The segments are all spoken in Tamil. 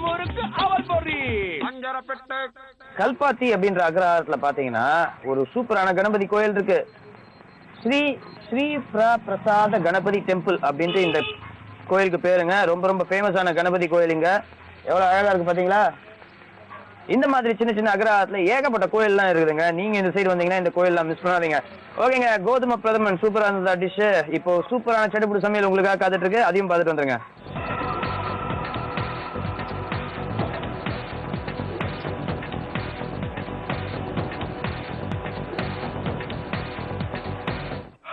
முறுக்கு அவல் பொரி கல்பாத்தி அப்படின்ற அக்ரஹாரத்துல பாத்தீங்கன்னா ஒரு சூப்பரான கணபதி கோயில் இருக்கு. ஸ்ரீ ஸ்ரீ பிரசாத கணபதி டெம்பிள் அப்படின்ட்டு இந்த கோயிலுக்கு பேருங்க. ரொம்ப ரொம்ப ஃபேமஸான கணபதி கோயிலுங்க. எவ்வளவு அழகா இருக்கு பாத்தீங்களா? இந்த மாதிரி சின்ன சின்ன அக்ரஹாரத்துல ஏகப்பட்ட கோயில்லாம் இருக்குதுங்க. நீங்க இந்த சைடு வந்தீங்கன்னா இந்த கோயில்லாம் மிஸ் பண்ணாதீங்க. ஓகேங்க, கோதுமை பிரதமன் சூப்பரா இருந்ததா டிஷ். இப்போ சூப்பரான சட்டுப்புடு சமையல் உங்களுக்காக காத்துட்டு இருக்கு. அதையும் பார்த்துட்டு வந்துருங்க.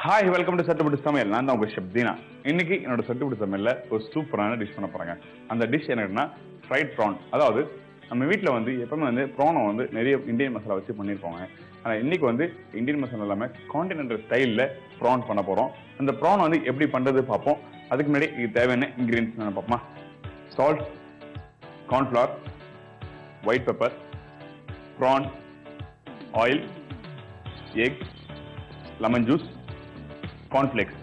ஹாய், வெல்கம் டு சட்டுப்புடு சமையல். நான் தான் உங்க ஷெஃப் தீனா. இன்னைக்கு என்னோட சட்டுப்புடு சமையல்ல ஒரு சூப்பரான டிஷ் பண்ண போறாங்க. அந்த டிஷ் என்னன்னா ஃப்ரைட் ப்ரான். அதாவது நம்ம வீட்டில் வந்து எப்பவுமே வந்து ப்ரானை வந்து நிறைய இந்தியன் மசாலா வச்சு பண்ணியிருப்பாங்க. ஆனால் இன்னைக்கு வந்து இந்தியன் மசாலா இல்லாமல் கான்டினென்டல் ஸ்டைலில் ப்ரான் பண்ண போகிறோம். அந்த ப்ரான் வந்து எப்படி பண்ணுறது பார்ப்போம். அதுக்கு முன்னாடி இதுக்கு தேவையான இன்க்ரீடியன்ஸ் நான் பார்ப்போமா. Salt, cornflour, white pepper, prawn, oil, egg, lemon juice, cornflakes.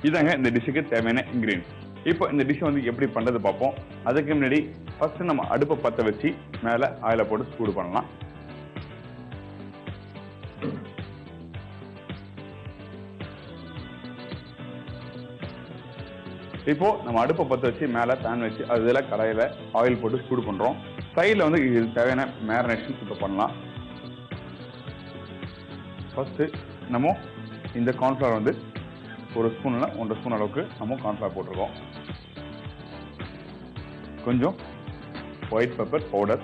இதாங்க இந்த டிஷ்ஷுக்கு தேவையான இன்க்ரீடியன்ஸ். இப்போ இந்த டிஷ் வந்து எப்படி பண்ணுறது பார்ப்போம். அதுக்கு முன்னாடி ஃபர்ஸ்ட் நம்ம அடுப்பை பற்ற வச்சு மேலே ஆயிலை போட்டு சூடு பண்ணலாம். இப்போ நம்ம அடுப்பை பற்ற வச்சு மேலே பேன் வச்சு அதில் கடாயில் ஆயில் போட்டு சூடு பண்ணுறோம். சைடில் வந்து இது தேவையான மேரினேஷன் இப்போ பண்ணலாம். ஃபர்ஸ்ட் நம்ம இந்த கார்ன்ஃப்ளவர் வந்து ஒரு ஸ்பூன்ல 1.5 ஸ்பூன் அளவுக்கு நம்ம கார்ன்ஃப்ளவர் போட்டிருக்கோம். கொஞ்சம் white pepper powder,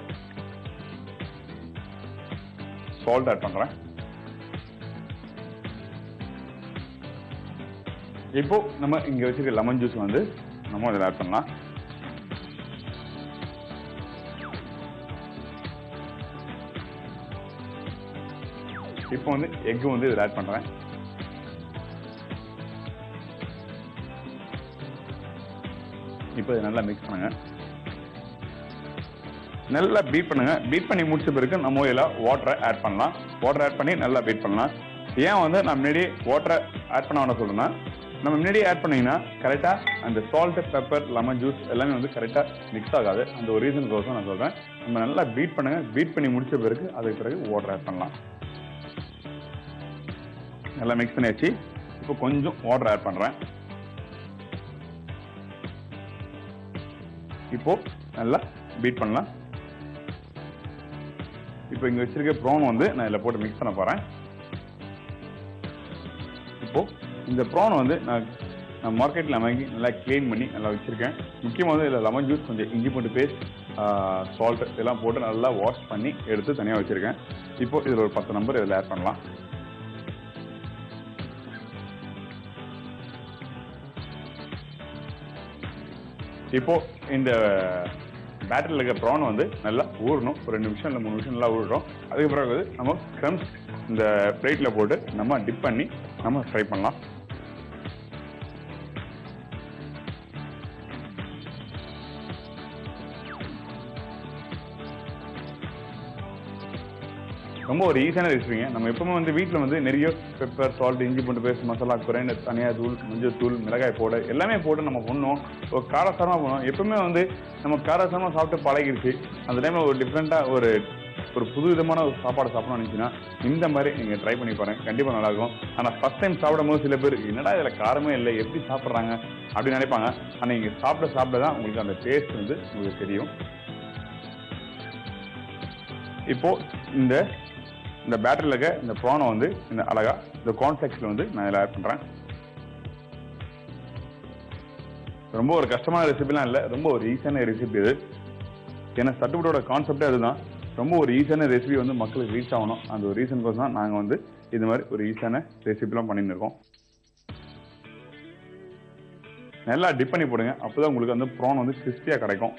salt add பண்றேன். இப்போ நம்ம இங்க வச்சிருக்க லெமன் ஜூஸ் வந்து நம்ம இதில் ஆட் பண்ணலாம். இப்போ வந்து எக் வந்து இதில் ஆட் பண்றேன். இப்போ இதை நல்லா மிக்ஸ் பண்ணுங்க. நல்லா பீட் பண்ணுங்க. பீட் பண்ணி முடிச்ச பிறகு நம்ம இதில் வாட்டரை ஆட் பண்ணலாம். வாட்டர் ஆட் பண்ணி நல்லா பீட் பண்ணலாம். ஏன் வந்து நான் முன்னாடி வாட்டரை ஆட் பண்ண வேணா சொல்றேன்னா, நம்ம முன்னாடியே ஆட் பண்ணீங்கன்னா கரெக்டாக அந்த சால்ட், பெப்பர், லெமன் ஜூஸ் எல்லாமே வந்து கரெக்டாக மிக்ஸ் ஆகாது. அந்த ஒரு ரீசனுக்கோசம் நான் சொல்றேன். நம்ம நல்லா பீட் பண்ணுங்க. பீட் பண்ணி முடிச்ச பிறகு அதுக்கு பிறகு வாட்டர் ஆட் பண்ணலாம். நல்லா மிக்ஸ் பண்ணி வச்சு இப்போ கொஞ்சம் வாட்டர் ஆட் பண்றேன். இப்போ நல்லா பீட் பண்ணலாம். இப்போ இங்க வச்சிருக்க ப்ரான் வந்து நான் இதில் போட்டு மிக்ஸ் பண்ண போறேன். இப்போ இந்த ப்ரான் வந்து நான் மார்க்கெட்டில் வாங்கி நல்லா கிளீன் பண்ணி நல்லா வச்சிருக்கேன். முக்கியமாக வந்து இதில் லெமன் ஜூஸ், கொஞ்சம் இஞ்சி பூண்டு பேஸ்ட், சால்ட் இதெல்லாம் போட்டு நல்லா வாஷ் பண்ணி எடுத்து தனியாக வச்சிருக்கேன். இப்போ இதில் ஒரு 10 நம்பர் இதில் ஆட் பண்ணலாம். இப்போ இந்த பேட்டரியில் இருக்க ப்ரான் வந்து நல்லா ஊறணும். ஒரு 2 நிமிஷம் இல்லை 3 நிமிஷம் நல்லா ஊறணும். அதுக்கு பிறகு நம்ம க்ரம்ஸ் இந்த பிளேட்டில் போட்டு நம்ம டிப் பண்ணி நம்ம ஃப்ரை பண்ணலாம். ரொம்ப ஒரு ஈஸியான ரெசிபிங்க. நம்ம எப்பவுமே வந்து வீட்டில் வந்து நிறைய பெப்பர், சால்ட், இஞ்சி பூண்டு பேஸ்ட், மசாலா, குறைந்த தனியாக தூள், மஞ்சள் தூள், மிளகாய் பவுடர் எல்லாமே போட்டு நம்ம பண்ணுவோம். ஒரு காரசாரமாக பண்ணுவோம். எப்பவுமே வந்து நம்ம காரசாரமாக சாப்பிட்டு பழகிடுச்சு. அந்த டைமில் ஒரு டிஃப்ரெண்ட்டாக ஒரு புது விதமான ஒரு சாப்பாடு சாப்பிடணும்னு நினச்சிங்கன்னா இந்த மாதிரி நீங்கள் ட்ரை பண்ணி பாருங்கள். கண்டிப்பாக நல்லாயிருக்கும். ஆனால் ஃபஸ்ட் டைம் சாப்பிடும் போது சில பேர் என்னடா இதில் காரமே இல்லை, எப்படி சாப்பிட்றாங்க அப்படின்னு நினைப்பாங்க. ஆனால் நீங்கள் சாப்பிட தான் உங்களுக்கு அந்த டேஸ்ட் வந்து உங்களுக்கு தெரியும். இப்போது இந்த பேட்டரியில் இருக்க இந்த ப்ரானை வந்து இந்த அழகா இந்த கார்ன்ஃப்ளேக்ஸில் வந்து நான் இதில் ஆட் பண்ணுறேன். ரொம்ப ஒரு கஷ்டமான ரெசிபிலாம் இல்லை, ரொம்ப ஒரு ஈஸியான ரெசிபி இது. ஏன்னா சட்டுப்புட்டோட கான்செப்டே அதுதான். ரொம்ப ஒரு ஈஸியான ரெசிபி வந்து மக்களுக்கு ரீச் ஆகணும். அந்த ஒரு ரீசனுக்கோசம் தான் நாங்கள் வந்து இது மாதிரி ஒரு ஈஸியான ரெசிபிலாம் பண்ணிட்டு இருக்கோம். நல்லா டிப் பண்ணி போடுங்க. அப்போதான் உங்களுக்கு வந்து ப்ரான் வந்து கிறிஸ்பியாக கிடைக்கும்.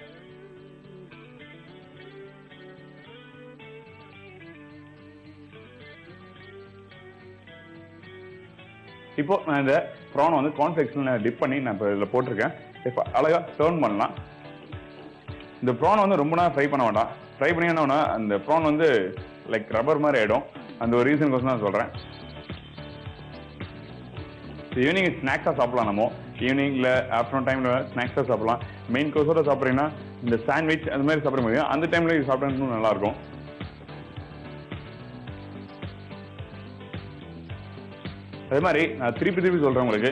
இப்போ நான் இந்த ப்ரான் வந்து கார்ன்ஃப்ளேக்ஸில் நான் டிப் பண்ணி நான் இப்போ இதில் போட்டிருக்கேன். இப்போ அழகாக டர்ன் பண்ணலாம். இந்த ப்ரான் வந்து ரொம்ப நேரம் ஃப்ரை பண்ண வேண்டாம். ஃப்ரை பண்ணி என்ன அந்த ப்ரான் வந்து லைக் ரப்பர் மாதிரி ஆகிடும். அந்த ஒரு ரீசனுக்கோசம் நான் சொல்கிறேன். ஈவினிங் ஸ்நாக்ஸாக சாப்பிடலாம். நம்ம ஈவினிங்கில் ஆஃப்டர்நூன் டைமில் ஸ்நாக்ஸாக சாப்பிடலாம். மெயின் கோர்ஸோட சாப்பிட்றீங்கன்னா இந்த சாண்ட்விச் அந்த மாதிரி சாப்பிட முடியும். அந்த டைம்ல இது சாப்பிட்டா இன்னும் நல்லா இருக்கும். அதே மாதிரி நான் திருப்பி சொல்றேன் உங்களுக்கு,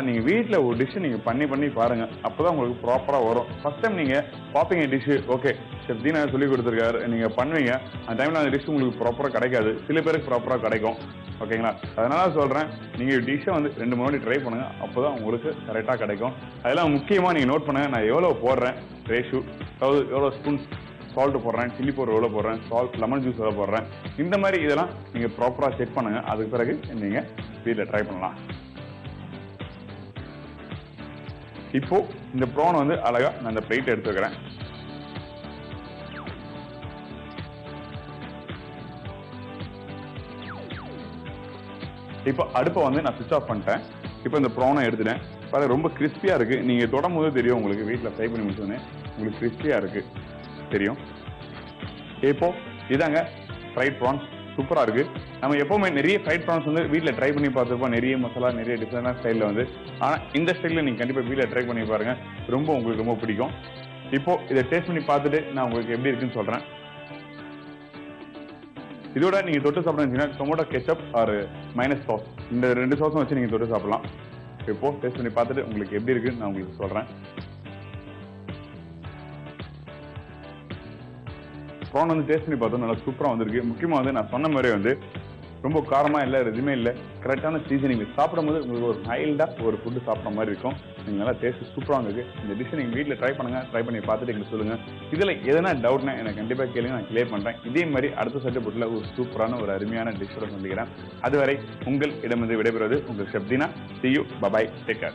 நீங்க வீட்டுல ஒரு டிஷ் நீங்க பண்ணி பாருங்க. அப்பதான் உங்களுக்கு ப்ராப்பரா வரும். ஃபர்ஸ்ட் டைம் நீங்க பாப்பீங்க டிஷ், ஓகே செஃப் தீனா சொல்லி கொடுத்துருக்காரு, நீங்க பண்ணுவீங்க. அந்த டைம்ல அந்த டிஷ் உங்களுக்கு ப்ராப்பரா கிடைக்காது, சில பேருக்கு ப்ராப்பரா கிடைக்கும். ஓகேங்களா? அதனால சொல்றேன், நீங்க டிஷ்ஷை வந்து 2-3 வாட்டி ட்ரை பண்ணுங்க. அப்போதான் உங்களுக்கு கரெக்டா கிடைக்கும். அதெல்லாம் முக்கியமா நீங்க நோட் பண்ணுங்க. நான் எவ்வளவு போடுறேன் ரேஷியோ, அதாவது எவ்வளவு ஸ்பூன் சால்ட் போடுறேன், சில்லி பவுடர் எவ்வளவு போடுறேன், லெமன் ஜூஸ் எவ்வளவு போடுறேன், இந்த மாதிரி இதெல்லாம் நீங்க ப்ராப்பரா செக் பண்ணுங்க. அதுக்கு பிறகு நீங்க வீட்டுல ட்ரை பண்ணலாம். இப்போ இந்த ப்ரான் வந்து அழகா நான் இந்த பிளேட் எடுத்து வைக்கிறேன். இப்போ அடுப்பை வந்து நான் சுவிட்ச் ஆஃப் பண்ணிட்டேன். இப்போ இந்த ப்ரானை எடுத்துட்டேன். பாருங்க ரொம்ப கிறிஸ்பியா இருக்கு. நீங்க தொடும் போது தெரியும் உங்களுக்கு, வீட்டில் ஃப்ரை பண்ணி முடிச்சோன்னே உங்களுக்கு கிறிஸ்பியா இருக்கு தெரியும். இப்போ இதாங்க ஃப்ரைட் ப்ரான்ஸ், சூப்பரா இருக்கு. நம்ம எப்பவுமே நிறைய ஃப்ரைட் ப்ரான்ஸ் வந்து வீட்டில் ட்ரை பண்ணி பார்த்துருப்போம், நிறைய மசாலா, நிறைய டிஃப்ரெண்டான ஸ்டைலில் வந்து. ஆனால் இந்த ஸ்டைலில் நீங்கள் கண்டிப்பாக வீட்டில் ட்ரை பண்ணி பாருங்க, உங்களுக்கு ரொம்ப பிடிக்கும். இப்போ இதை டேஸ்ட் பண்ணி பார்த்துட்டு நான் உங்களுக்கு எப்படி இருக்குன்னு சொல்றேன். இதோட நீங்க தொட்டு சாப்பிடுறீங்கன்னா tomato ketchup or mayonnaise sauce, இந்த 2 சாஸும் வச்சு நீங்க தொட்டு சாப்பிடலாம். இப்போ டேஸ்ட் பண்ணி பார்த்துட்டு உங்களுக்கு எப்படி இருக்குன்னு நான் உங்களுக்கு சொல்றேன். ப்ரான் வந்து டேஸ்ட் பண்ணி பார்த்தோம், நல்லா சூப்பரா வந்திருக்கு. முக்கியமா வந்து நான் சொன்ன மாதிரி வந்து ரொம்ப காரமா இல்லை, எதுவுமே இல்லை, கரெக்டான சீசனிங். சாப்பிடும்போது உங்களுக்கு ஒரு மைல்டா ஒரு ஃபுட்டு சாப்பிட்ற மாதிரி இருக்கும். நீங்க நல்லா டேஸ்ட் சூப்பரா இருக்கு. இந்த டிஷ் நீங்க வீட்டில் ட்ரை பண்ணுங்க. ட்ரை பண்ணி பார்த்துட்டு எங்களுக்கு சொல்லுங்க. இதுல எதனா டவுட்னா எனக்கு கண்டிப்பா கேளுங்க, நான் கிளியர் பண்றேன். இதே மாதிரி அடுத்த செட்டு புட்ல ஒரு சூப்பரான ஒரு அருமையான டிஷ்ஷோட சந்திக்கிறேன். அதுவரை உங்கள் இடமிருந்து விடைபெறுவது உங்கள் chef Deena. See you, bye bye, take care.